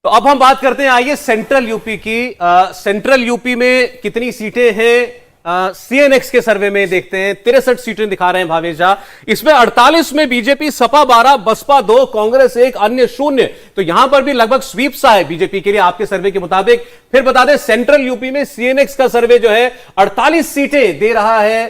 तो अब हम बात करते हैं, आइए सेंट्रल यूपी की। सेंट्रल यूपी में कितनी सीटें हैं सीएनएक्स के सर्वे में देखते हैं। 63 सीटें दिखा रहे हैं भावेश झा। इसमें 48 में बीजेपी, सपा 12, बसपा 2, कांग्रेस 1, अन्य 0। तो यहां पर भी लगभग स्वीप सा है बीजेपी के लिए आपके सर्वे के मुताबिक। फिर बता दें सेंट्रल यूपी में सीएनएक्स का सर्वे जो है 48 सीटें दे रहा है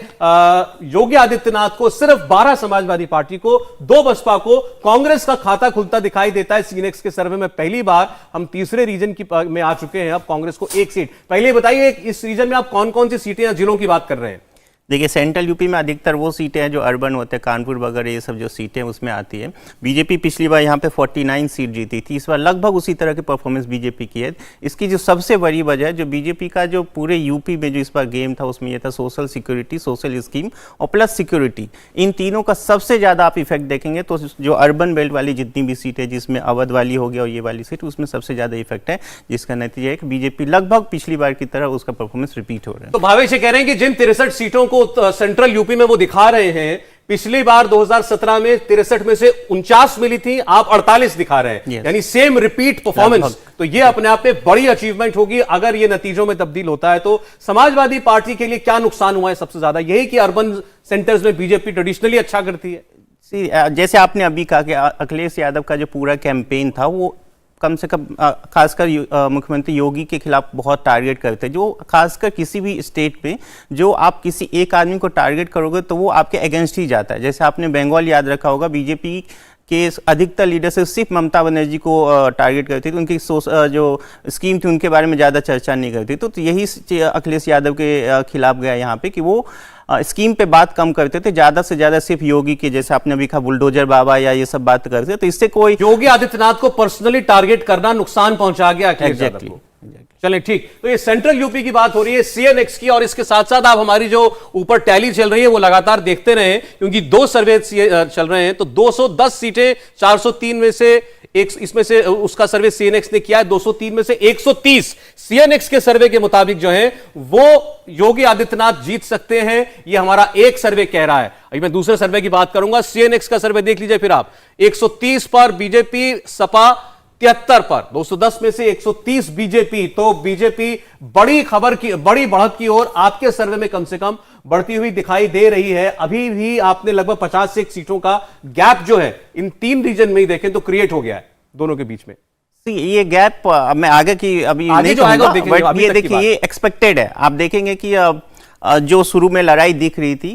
योगी आदित्यनाथ को, सिर्फ 12 समाजवादी पार्टी को, 2 बसपा को। कांग्रेस का खाता खुलता दिखाई देता है सीएनएक्स के सर्वे में। पहली बार हम तीसरे रीजन की में आ चुके हैं, अब कांग्रेस को 1 सीट। पहले बताइए इस रीजन में आप कौन कौन सी सीटें जिलों की बात कर रहे हैं? देखिए, सेंट्रल यूपी में अधिकतर वो सीटें हैं जो अर्बन होते हैं, कानपुर वगैरह ये सब जो सीटें उसमें आती है। बीजेपी पिछली बार यहाँ पे 49 सीट जीती थी, इस बार लगभग उसी तरह की परफॉर्मेंस बीजेपी की है। इसकी जो सबसे बड़ी वजह है, जो बीजेपी का जो पूरे यूपी में जो इस बार गेम था उसमें ये था सोशल सिक्योरिटी, सोशल स्कीम और प्लस सिक्योरिटी। इन तीनों का सबसे ज़्यादा आप इफेक्ट देखेंगे तो जो अर्बन बेल्ट वाली जितनी भी सीटें, जिसमें अवध वाली हो गया और ये वाली सीट, उसमें सबसे ज़्यादा इफेक्ट है, जिसका नतीजा है कि बीजेपी लगभग पिछली बार की तरह उसका परफॉर्मेंस रिपीट हो रहा है। तो भावेश ये कह रहे हैं कि जिन 63 सीटों को सेंट्रल यूपी में वो दिखा रहे हैं, पिछली बार 2017 में 63 में से 49 मिली थी, आप 48 दिखा रहे हैं, यानी सेम रिपीट परफॉर्मेंस। तो ये अपने आप में बड़ी अचीवमेंट होगी अगर ये नतीजों में तब्दील होता है। तो समाजवादी पार्टी के लिए क्या नुकसान हुआ है सबसे ज्यादा? यही कि अर्बन सेंटर्स में बीजेपी ट्रेडिशनली अच्छा करती है। जैसे आपने अभी कहा कि अखिलेश यादव का जो पूरा कैंपेन था वो कम से कम खासकर मुख्यमंत्री योगी के खिलाफ बहुत टारगेट करते हैं। जो खासकर किसी भी स्टेट पे जो आप किसी एक आदमी को टारगेट करोगे तो वो आपके अगेंस्ट ही जाता है। जैसे आपने बंगाल याद रखा होगा, बीजेपी के अधिकतर लीडर सिर्फ ममता बनर्जी को टारगेट करती थी, उनकी जो स्कीम थी उनके बारे में ज़्यादा चर्चा नहीं करती। तो यही अखिलेश यादव के खिलाफ गया यहाँ पे कि वो स्कीम पे बात कम करते थे, ज़्यादा से ज़्यादा सिर्फ योगी के, जैसे आपने अभी कहा बुलडोजर बाबा या ये सब बात करते। तो इससे कोई योगी आदित्यनाथ को पर्सनली टारगेट करना नुकसान पहुंचा गया अखिलेश यादव को। चलें ठीक, तो ये सेंट्रल यूपी की बात हो रही है सीएनएक्स की, और इसके साथ साथ आप हमारी जो ऊपर टैली चल रही है वो लगातार देखते रहे, क्योंकि 2 सर्वे चल रहे हैं। तो 210 सीटें 403 में से एक, इसमें से उसका सर्वे सीएनएक्स ने किया है, 203 में से 130 सीएनएक्स के सर्वे के मुताबिक जो है वो योगी आदित्यनाथ जीत सकते हैं, ये हमारा एक सर्वे कह रहा है। अभी मैं दूसरे सर्वे की बात करूंगा, सीएनएक्स का सर्वे देख लीजिए फिर आप। 130 पर बीजेपी, सपा 73 पर, 210 में से 130 बीजेपी। तो बीजेपी बड़ी बढ़त की ओर आपके सर्वे में कम से कम बढ़ती हुई दिखाई दे रही है। अभी भी आपने लगभग 50 से 1 सीटों का गैप जो है इन 3 रीजन में ही देखें तो क्रिएट हो गया है दोनों के बीच में। ये गैप मैं आगे की अभी नहीं कहूंगा, बट ये देखिए ये एक्सपेक्टेड है। आप देखेंगे कि जो शुरू में लड़ाई दिख रही थी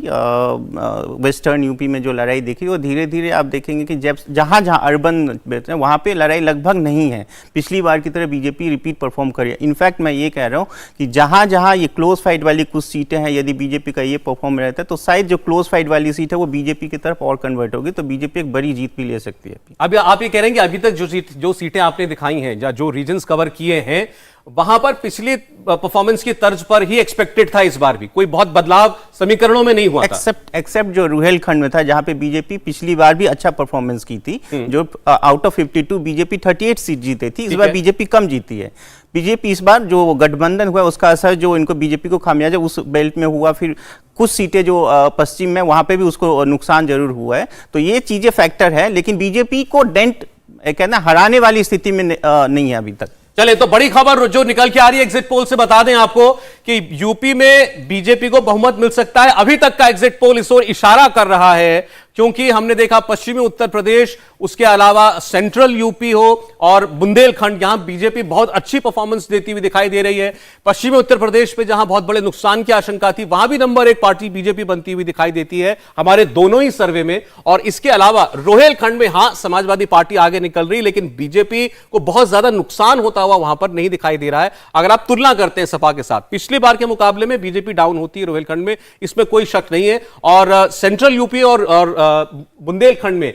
वेस्टर्न यूपी में, जो लड़ाई दिख रही वो धीरे धीरे आप देखेंगे कि जब जहाँ अर्बन बेल्ट है वहाँ पे लड़ाई लगभग नहीं है। पिछली बार की तरह बीजेपी रिपीट परफॉर्म करी है। इनफैक्ट मैं ये कह रहा हूँ कि जहाँ जहाँ ये क्लोज फाइट वाली कुछ सीटें हैं, यदि बीजेपी का ये परफॉर्म रहता है तो शायद जो क्लोज फाइट वाली सीट है वो बीजेपी की तरफ और कन्वर्ट होगी, तो बीजेपी एक बड़ी जीत भी ले सकती है। अभी आप ये कह रहे हैं कि अभी तक जो सीटें आपने दिखाई हैं या जो रीजन्स कवर किए हैं वहां पर पिछली परफॉर्मेंस की तर्ज पर ही एक्सपेक्टेड था, इस बार भी कोई बहुत बदलाव समीकरणों में नहीं हुआ था। एक्सेप्ट जो रुहेलखंड में था जहां पे बीजेपी पिछली बार भी अच्छा परफॉर्मेंस की थी, जो आउट ऑफ 52 बीजेपी 38 सीट जीते थी, इस बार बीजेपी कम जीती है। बीजेपी इस बार जो गठबंधन हुआ उसका असर जो इनको बीजेपी को खामियाजा उस बेल्ट में हुआ, फिर कुछ सीटें जो पश्चिम में वहां पे भी उसको नुकसान जरूर हुआ है। तो ये चीजें फैक्टर है, लेकिन बीजेपी को डेंट कहना हराने वाली स्थिति में नहीं है अभी तक। चले, तो बड़ी खबर जो निकल के आ रही है एग्जिट पोल से, बता दें आपको कि यूपी में बीजेपी को बहुमत मिल सकता है। अभी तक का एग्जिट पोल इस ओर इशारा कर रहा है, क्योंकि हमने देखा पश्चिमी उत्तर प्रदेश, उसके अलावा सेंट्रल यूपी हो और बुंदेलखंड, यहां बीजेपी बहुत अच्छी परफॉर्मेंस देती हुई दिखाई दे रही है। पश्चिमी उत्तर प्रदेश में जहां बहुत बड़े नुकसान की आशंका थी, वहां भी नंबर 1 पार्टी बीजेपी बनती हुई दिखाई देती है हमारे दोनों ही सर्वे में। और इसके अलावा रोहेलखंड में हां समाजवादी पार्टी आगे निकल रही, लेकिन बीजेपी को बहुत ज्यादा नुकसान होता हुआ वहां पर नहीं दिखाई दे रहा है। अगर आप तुलना करते हैं सपा के साथ, पिछली बार के मुकाबले में बीजेपी डाउन होती है रोहेलखंड में, इसमें कोई शक नहीं है। और सेंट्रल यूपी और बुंदेलखंड में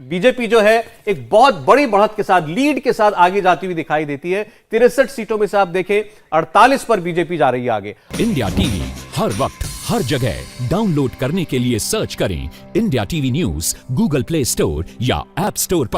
बीजेपी जो है एक बहुत बड़ी बढ़त के साथ, लीड के साथ आगे जाती हुई दिखाई देती है। 63 सीटों में से आप देखें 48 पर बीजेपी जा रही है आगे। इंडिया टीवी हर वक्त हर जगह डाउनलोड करने के लिए सर्च करें India TV news Google play store या ऐप स्टोर पर।